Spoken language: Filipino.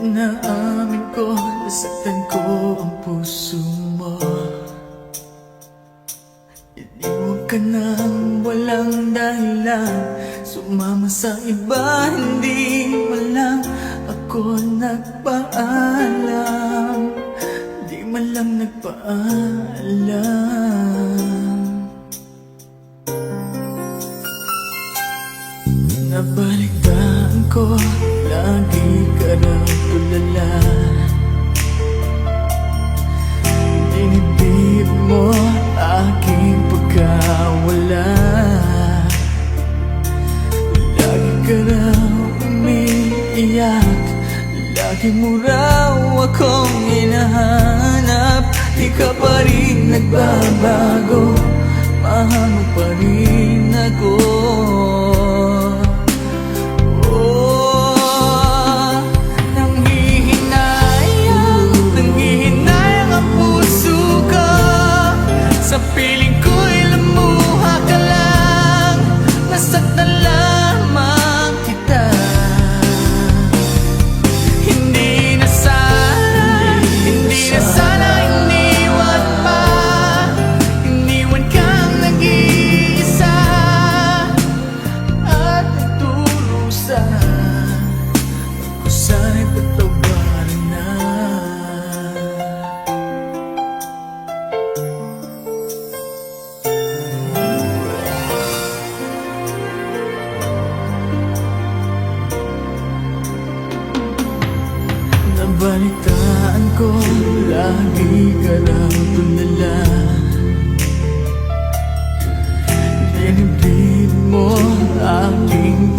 Inaamin ko, nasaktan ko ang puso mo. Iniwan ka nang walang dahilan, sumama sa iba, hindi man lang ako nagpaalam. Di man lang nagpaalam. Nabalitaan ko, lagi ka raw tulala. Dinibdib mo aking pagkawala. Lagi ka raw umiiyak, lagi mo raw akong hinahanap. Di ka pa rin nagbabago, mahal mo pa rin ako. Sa piling ko'y lumuha ka lang, nasaktan lamang kita. Hindi na sana iniwan pa. Iniwan kang nag-iisa at nagdurusa. Ako sana'y patawarin na. Nabalitaan ko, lagi ka raw tulala. Dinibdib mo aking